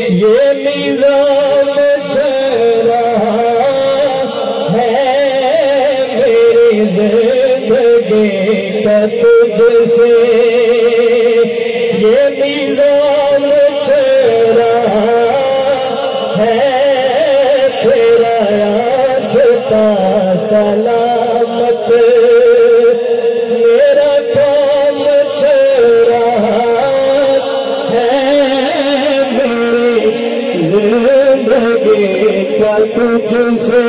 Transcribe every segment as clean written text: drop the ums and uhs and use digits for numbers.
یہ نظام چل رہا ہے میری زندگی کا تجھ سے، یہ نظام چل رہا ہے تیرا راستہ سلامت، میرا کام چل رہا ہے میری زندگی کا تجھ سے،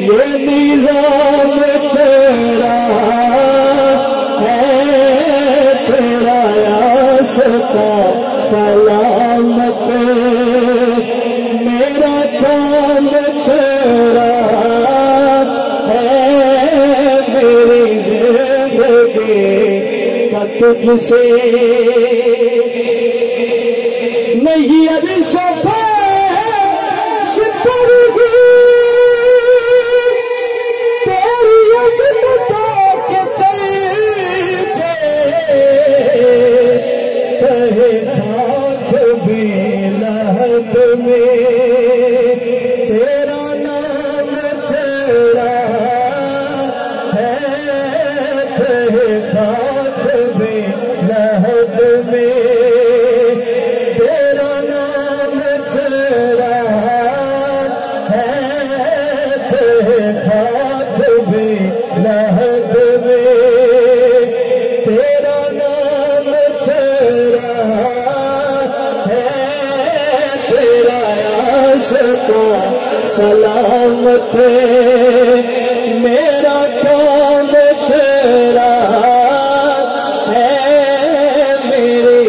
یہ نظام چل رہا ہے تیرا راستہ سلامت، میرا کام چل رہا ہے میری زندگی کا تجھ سے، نہیں ابھی سفر تیرا نام چل رہا ہے خاک میں لہد میں، تیرا نام چل رہا ہے خاک میں لہد میں، تیرا نام چل رہا سلامت، میرا کام چل رہا ہے میری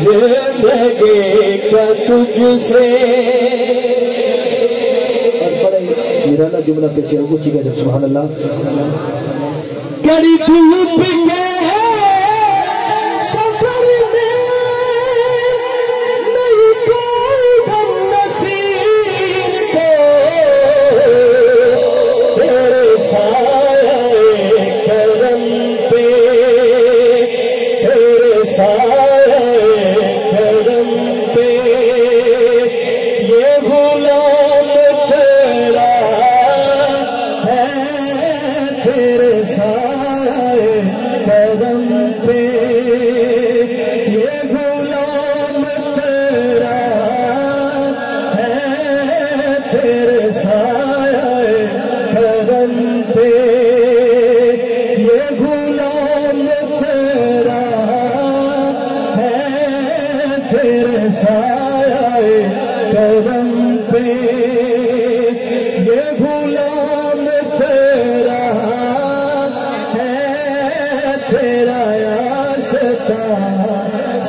زندگی کا تجھ سے۔ میرا جملہ پیچھے رکھو، ٹھیک ہے؟ سبحان اللہ۔ کڑی دھوپ کے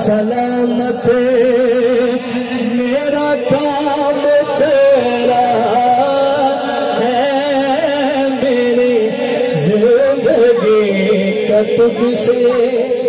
سلامت، میرا کام چل رہا ہے میری زندگی کا تجھ سے۔